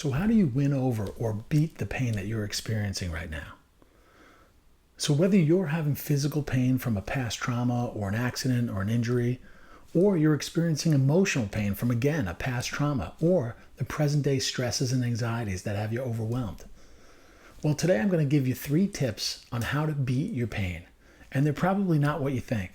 So how do you win over or beat the pain that you're experiencing right now? So whether you're having physical pain from a past trauma or an accident or an injury, or you're experiencing emotional pain from, again, a past trauma, or the present day stresses and anxieties that have you overwhelmed. Well, today I'm going to give you 3 tips on how to beat your pain. And they're probably not what you think.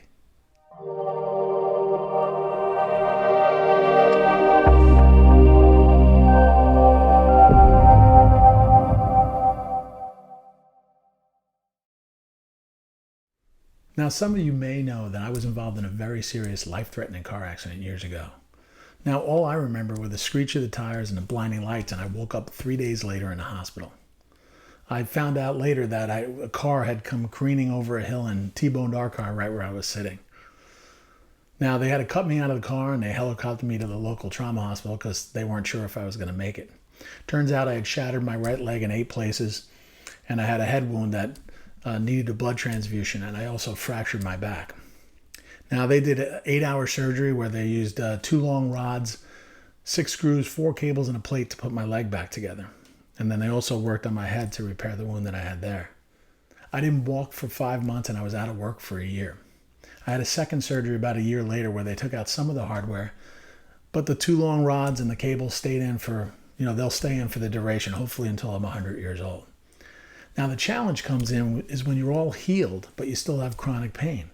Now, some of you may know that I was involved in a very serious life-threatening car accident years ago. Now, all I remember were the screech of the tires and the blinding lights, and I woke up 3 days later in a hospital. I found out later that a car had come careening over a hill and T-boned our car right where I was sitting. Now, they had to cut me out of the car and they helicoptered me to the local trauma hospital because they weren't sure if I was going to make it. Turns out I had shattered my right leg in 8 places, and I had a head wound that needed a blood transfusion, and I also fractured my back. Now, they did an 8-hour surgery where they used 2 long rods, 6 screws, 4 cables, and a plate to put my leg back together. And then they also worked on my head to repair the wound that I had there. I didn't walk for 5 months, and I was out of work for a year. I had a second surgery about a year later where they took out some of the hardware, but the 2 long rods and the cables stayed in for, they'll stay in for the duration, hopefully until I'm 100 years old. Now, the challenge comes in is when you're all healed, but you still have chronic pain.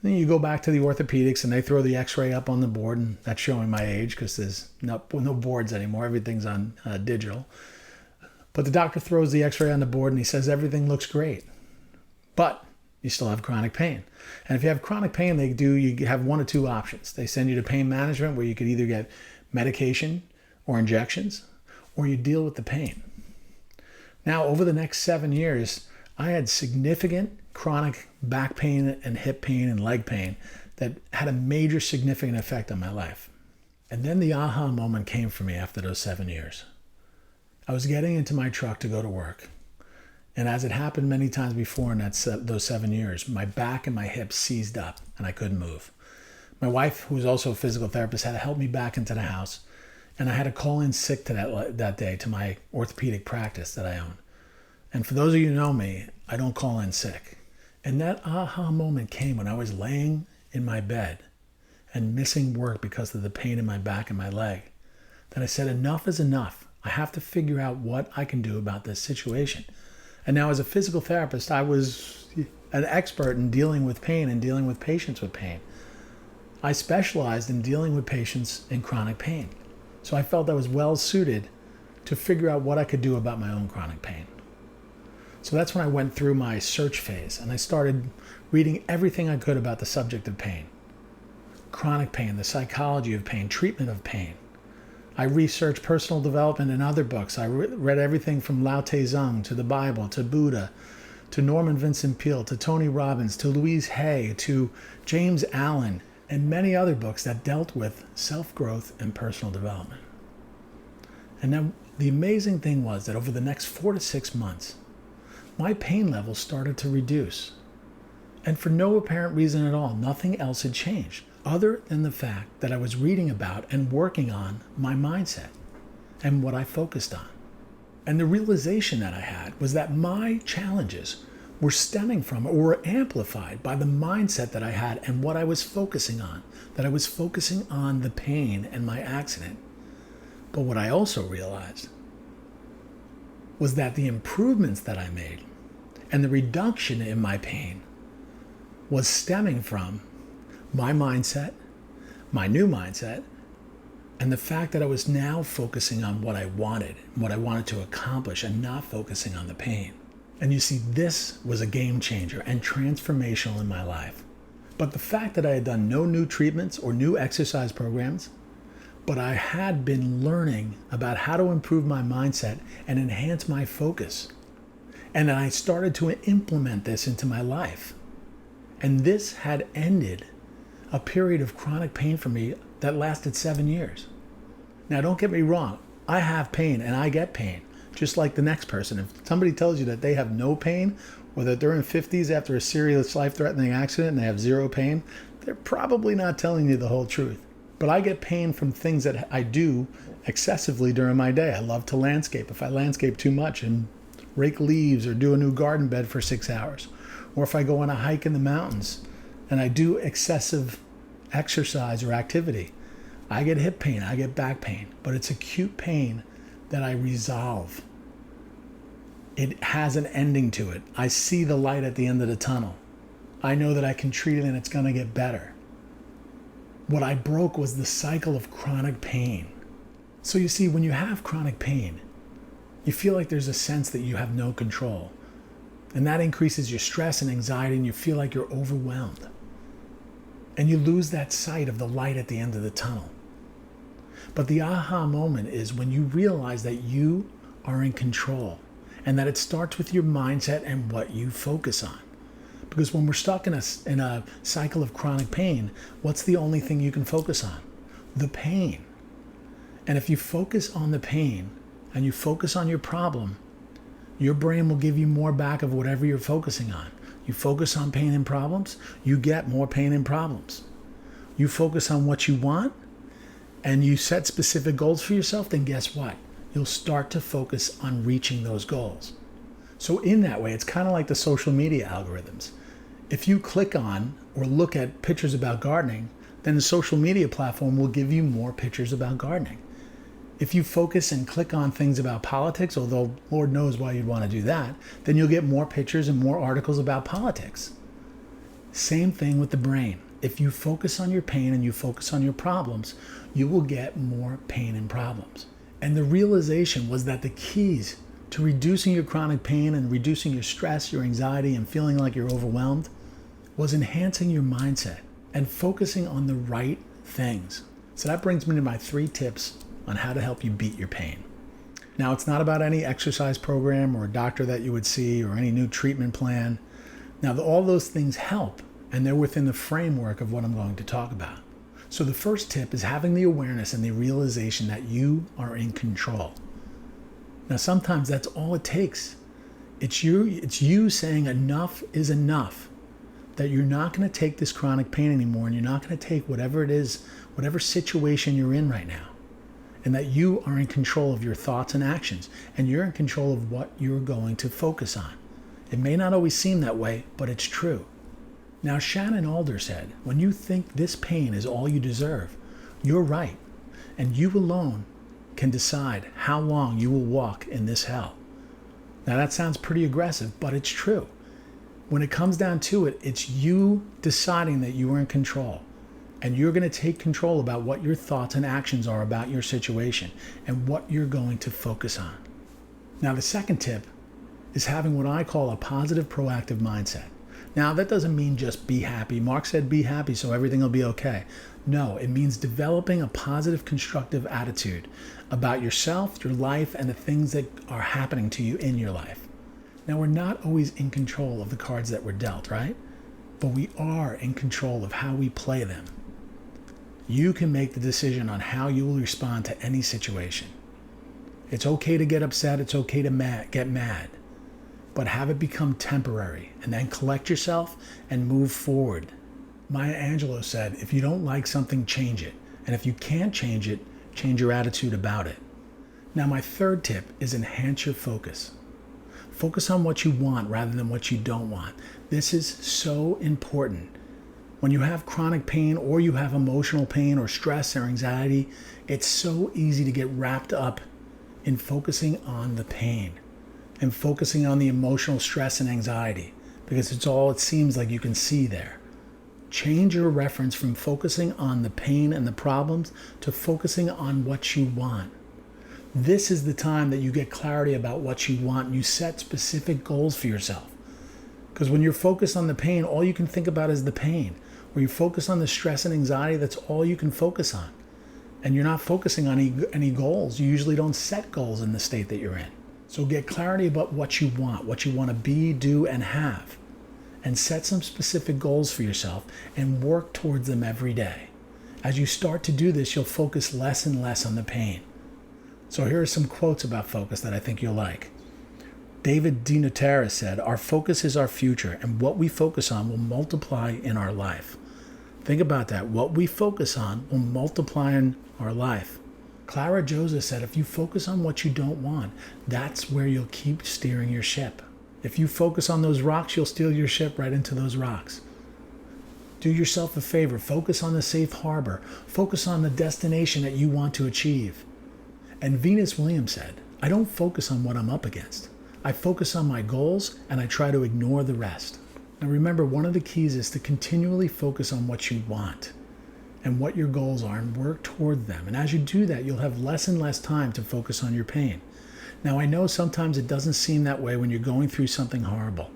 Then you go back to the orthopedics and they throw the x-ray up on the board, and that's showing my age because there's no boards anymore. Everything's on digital. But the doctor throws the x-ray on the board and he says everything looks great, but you still have chronic pain. And if you have chronic pain, you have 1 or 2 options. They send you to pain management where you could either get medication or injections, or you deal with the pain. Now, over the next 7 years, I had significant chronic back pain and hip pain and leg pain that had a major significant effect on my life. And then the aha moment came for me after those 7 years. I was getting into my truck to go to work. And as it happened many times before in those 7 years, my back and my hips seized up and I couldn't move. My wife, who was also a physical therapist, had to help me back into the house. And I had to call in sick to that day to my orthopedic practice that I own. And for those of you who know me, I don't call in sick. And that aha moment came when I was laying in my bed and missing work because of the pain in my back and my leg. That I said, enough is enough. I have to figure out what I can do about this situation. And now as a physical therapist, I was an expert in dealing with pain and dealing with patients with pain. I specialized in dealing with patients in chronic pain. So I felt I was well suited to figure out what I could do about my own chronic pain. So that's when I went through my search phase and I started reading everything I could about the subject of pain. Chronic pain, the psychology of pain, treatment of pain. I researched personal development in other books. I read everything from Lao Tse to the Bible, to Buddha, to Norman Vincent Peale, to Tony Robbins, to Louise Hay, to James Allen, and many other books that dealt with self-growth and personal development. And then the amazing thing was that over the next 4 to 6 months, my pain levels started to reduce. And for no apparent reason at all, nothing else had changed, other than the fact that I was reading about and working on my mindset and what I focused on. And the realization that I had was that my challenges were stemming from or were amplified by the mindset that I had and what I was focusing on, that I was focusing on the pain and my accident. But what I also realized was that the improvements that I made and the reduction in my pain was stemming from my mindset, my new mindset, and the fact that I was now focusing on what I wanted to accomplish and not focusing on the pain. And you see, this was a game changer and transformational in my life. But the fact that I had done no new treatments or new exercise programs, but I had been learning about how to improve my mindset and enhance my focus. And I started to implement this into my life. And this had ended a period of chronic pain for me that lasted 7 years. Now, don't get me wrong. I have pain and I get pain, just like the next person. If somebody tells you that they have no pain or that they're in 50s after a serious life-threatening accident and they have 0 pain, they're probably not telling you the whole truth. But I get pain from things that I do excessively during my day. I love to landscape. If I landscape too much and rake leaves or do a new garden bed for 6 hours, or if I go on a hike in the mountains and I do excessive exercise or activity, I get hip pain, I get back pain, but it's acute pain that I resolve. It has an ending to it. I see the light at the end of the tunnel. I know that I can treat it and it's going to get better. What I broke was the cycle of chronic pain. So you see, when you have chronic pain, you feel like there's a sense that you have no control. And that increases your stress and anxiety, and you feel like you're overwhelmed. And you lose that sight of the light at the end of the tunnel. But the aha moment is when you realize that you are in control, and that it starts with your mindset and what you focus on. Because when we're stuck in a cycle of chronic pain, what's the only thing you can focus on? The pain. And if you focus on the pain and you focus on your problem, your brain will give you more back of whatever you're focusing on. You focus on pain and problems, you get more pain and problems. You focus on what you want and you set specific goals for yourself, then guess what? You'll start to focus on reaching those goals. So in that way, it's kind of like the social media algorithms. If you click on or look at pictures about gardening, then the social media platform will give you more pictures about gardening. If you focus and click on things about politics, although Lord knows why you'd want to do that, then you'll get more pictures and more articles about politics. Same thing with the brain. If you focus on your pain and you focus on your problems, you will get more pain and problems. And the realization was that the keys to reducing your chronic pain and reducing your stress, your anxiety, and feeling like you're overwhelmed was enhancing your mindset and focusing on the right things. So that brings me to my 3 tips on how to help you beat your pain. Now, it's not about any exercise program or a doctor that you would see or any new treatment plan. Now, all those things help, and they're within the framework of what I'm going to talk about. So the first tip is having the awareness and the realization that you are in control. Now, sometimes that's all it takes. It's you saying enough is enough, that you're not going to take this chronic pain anymore, and you're not going to take whatever it is, whatever situation you're in right now, and that you are in control of your thoughts and actions, and you're in control of what you're going to focus on. It may not always seem that way, but it's true. Now, Shannon Alder said, when you think this pain is all you deserve, you're right, and you alone can decide how long you will walk in this hell. Now, that sounds pretty aggressive, but it's true. When it comes down to it, it's you deciding that you are in control, and you're going to take control about what your thoughts and actions are about your situation and what you're going to focus on. Now, the second tip is having what I call a positive, proactive mindset. Now, that doesn't mean just be happy. Mark said be happy so everything will be okay. No, it means developing a positive, constructive attitude about yourself, your life, and the things that are happening to you in your life. Now, we're not always in control of the cards that we're dealt, right? But we are in control of how we play them. You can make the decision on how you will respond to any situation. It's okay to get upset. It's okay to get mad. But have it become temporary, and then collect yourself and move forward. Maya Angelou said, if you don't like something, change it. And if you can't change it, change your attitude about it. Now, my third tip is enhance your focus. Focus on what you want rather than what you don't want. This is so important. When you have chronic pain or you have emotional pain or stress or anxiety, it's so easy to get wrapped up in focusing on the pain and focusing on the emotional stress and anxiety because it's all it seems like you can see there. Change your reference from focusing on the pain and the problems to focusing on what you want. This is the time that you get clarity about what you want and you set specific goals for yourself. Because when you're focused on the pain, all you can think about is the pain. Or you focus on the stress and anxiety, that's all you can focus on. And you're not focusing on any goals. You usually don't set goals in the state that you're in. So get clarity about what you want to be, do, and have. And set some specific goals for yourself and work towards them every day. As you start to do this, you'll focus less and less on the pain. So here are some quotes about focus that I think you'll like. David DiNotaris said, "Our focus is our future, and what we focus on will multiply in our life." Think about that. What we focus on will multiply in our life. Clara Joseph said, if you focus on what you don't want, that's where you'll keep steering your ship. If you focus on those rocks, you'll steer your ship right into those rocks. Do yourself a favor. Focus on the safe harbor. Focus on the destination that you want to achieve. And Venus Williams said, I don't focus on what I'm up against. I focus on my goals and I try to ignore the rest. Now remember, one of the keys is to continually focus on what you want and what your goals are and work toward them. And as you do that, you'll have less and less time to focus on your pain. Now I know sometimes it doesn't seem that way when you're going through something horrible.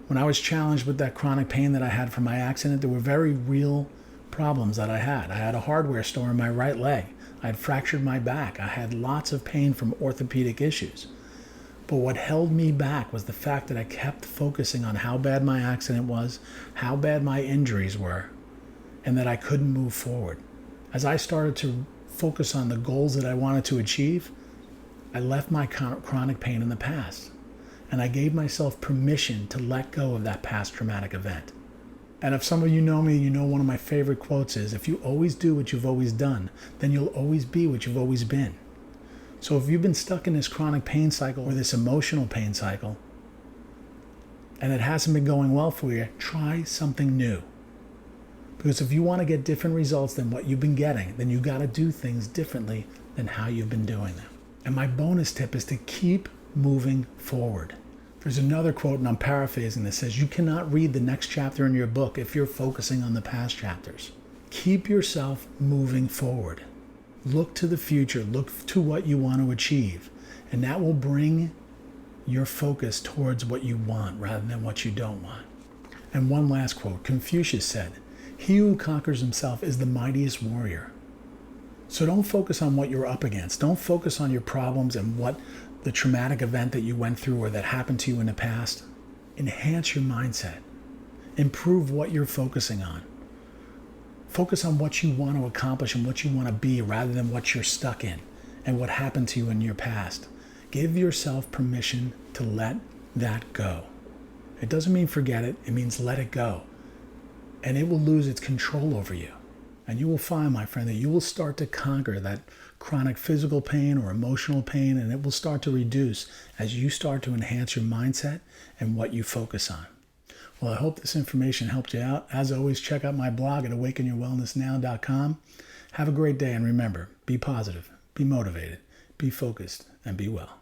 When I was challenged with that chronic pain that I had from my accident, there were very real problems that I had. I had a hardware store in my right leg. I had fractured my back. I had lots of pain from orthopedic issues. But what held me back was the fact that I kept focusing on how bad my accident was, how bad my injuries were, and that I couldn't move forward. As I started to focus on the goals that I wanted to achieve, I left my chronic pain in the past. And I gave myself permission to let go of that past traumatic event. And if some of you know me, you know one of my favorite quotes is, if you always do what you've always done, then you'll always be what you've always been. So if you've been stuck in this chronic pain cycle or this emotional pain cycle, and it hasn't been going well for you, try something new. Because if you want to get different results than what you've been getting, then you got to do things differently than how you've been doing them. And my bonus tip is to keep moving forward. There's another quote, and I'm paraphrasing, that says, you cannot read the next chapter in your book if you're focusing on the past chapters. Keep yourself moving forward. Look to the future. Look to what you want to achieve. And that will bring your focus towards what you want rather than what you don't want. And one last quote. Confucius said, he who conquers himself is the mightiest warrior. So don't focus on what you're up against. Don't focus on your problems and what the traumatic event that you went through or that happened to you in the past. Enhance your mindset. Improve what you're focusing on. Focus on what you want to accomplish and what you want to be rather than what you're stuck in and what happened to you in your past. Give yourself permission to let that go. It doesn't mean forget it. It means let it go. And it will lose its control over you. And you will find, my friend, that you will start to conquer that chronic physical pain or emotional pain, and it will start to reduce as you start to enhance your mindset and what you focus on. Well, I hope this information helped you out. As always, check out my blog at awakenyourwellnessnow.com. Have a great day, and remember, be positive, be motivated, be focused, and be well.